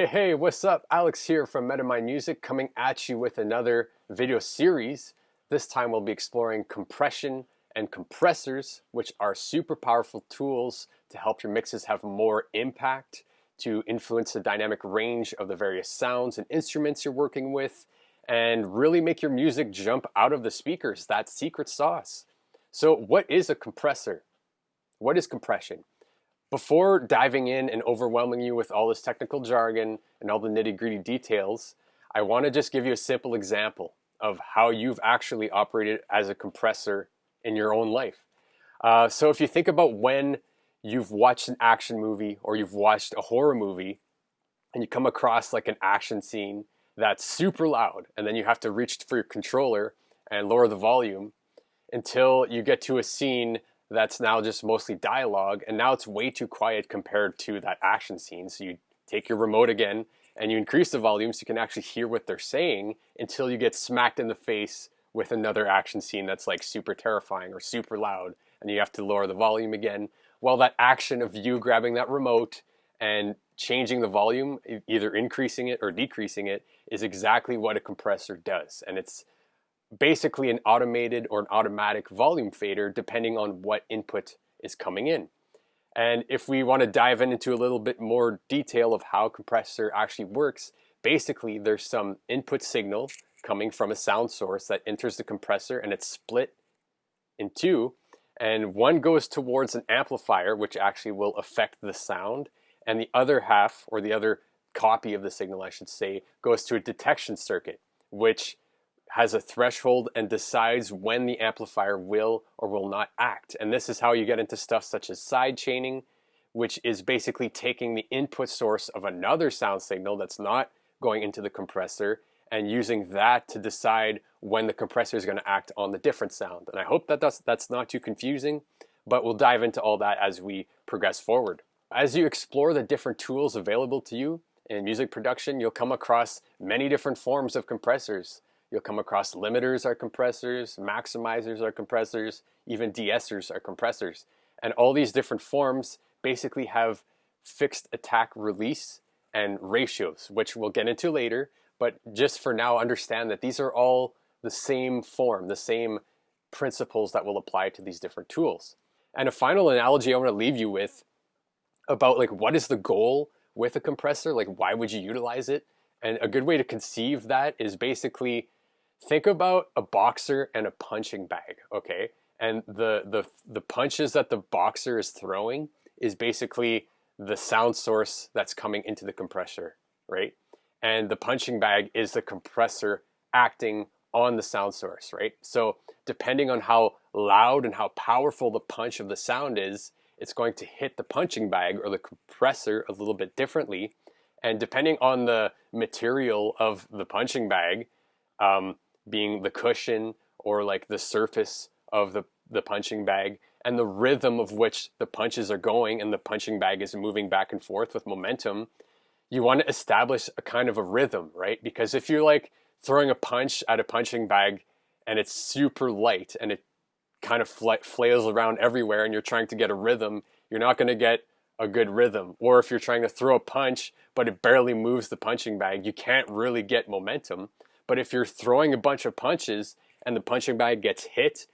Hey, what's up? Alex here from MetaMind Music coming at you with another video series. This time we'll be exploring compression and compressors, which are super powerful tools to help your mixes have more impact, to influence the dynamic range of the various sounds and instruments you're working with, and really make your music jump out of the speakers, that secret sauce. So what is a compressor? What is compression? Before diving in and overwhelming you with all this technical jargon and all the nitty-gritty details, I want to just give you a simple example of how you've actually operated as a compressor in your own life. So if you think about when you've watched an action movie or you've watched a horror movie and you come across like an action scene that's super loud, and then you have to reach for your controller and lower the volume until you get to a scene that's now just mostly dialogue, and now it's way too quiet compared to that action scene. So you take your remote again and you increase the volume so you can actually hear what they're saying until you get smacked in the face with another action scene that's like super terrifying or super loud, and you have to lower the volume again. Well, that action of you grabbing that remote and changing the volume, either increasing it or decreasing it, is exactly what a compressor does. And it's basically an automated or an automatic volume fader depending on what input is coming in. And if we want to dive into a little bit more detail of how a compressor actually works, basically there's some input signal coming from a sound source that enters the compressor, and it's split in two, and one goes towards an amplifier which actually will affect the sound, and the other half, or the other copy of the signal I should say, goes to a detection circuit which has a threshold and decides when the amplifier will or will not act. And this is how you get into stuff such as side chaining, which is basically taking the input source of another sound signal that's not going into the compressor and using that to decide when the compressor is going to act on the different sound. And I hope that that's not too confusing, but we'll dive into all that as we progress forward. As you explore the different tools available to you in music production, you'll come across many different forms of compressors. You'll come across limiters are compressors, maximizers are compressors, even de-essers are compressors. And all these different forms basically have fixed attack release and ratios, which we'll get into later. But just for now, understand that these are all the same form, the same principles that will apply to these different tools. And a final analogy I want to leave you with about like what is the goal with a compressor, like why would you utilize it? And a good way to conceive that is basically think about a boxer and a punching bag, okay? And the punches that the boxer is throwing is basically the sound source that's coming into the compressor, right? And the punching bag is the compressor acting on the sound source, right? So depending on how loud and how powerful the punch of the sound is, it's going to hit the punching bag or the compressor a little bit differently. And depending on the material of the punching bag, being the cushion or like the surface of the punching bag and the rhythm of which the punches are going and the punching bag is moving back and forth with momentum, you want to establish a kind of a rhythm, right? Because if you're like throwing a punch at a punching bag and it's super light and it kind of flails around everywhere and you're trying to get a rhythm, you're not going to get a good rhythm. Or if you're trying to throw a punch but it barely moves the punching bag, you can't really get momentum. But if you're throwing a bunch of punches and the punching bag gets hit,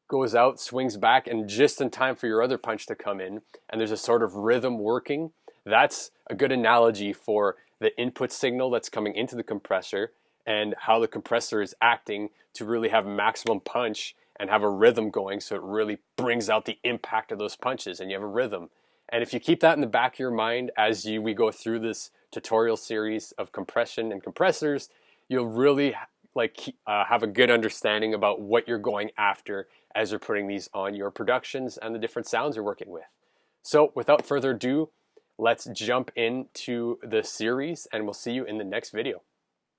goes out, swings back, and just in time for your other punch to come in, and there's a sort of rhythm working, that's a good analogy for the input signal that's coming into the compressor and how the compressor is acting to really have maximum punch and have a rhythm going, so it really brings out the impact of those punches and you have a rhythm. And if you keep that in the back of your mind as we go through this tutorial series of compression and compressors, you'll really have a good understanding about what you're going after as you're putting these on your productions and the different sounds you're working with. So without further ado, let's jump into the series and we'll see you in the next video.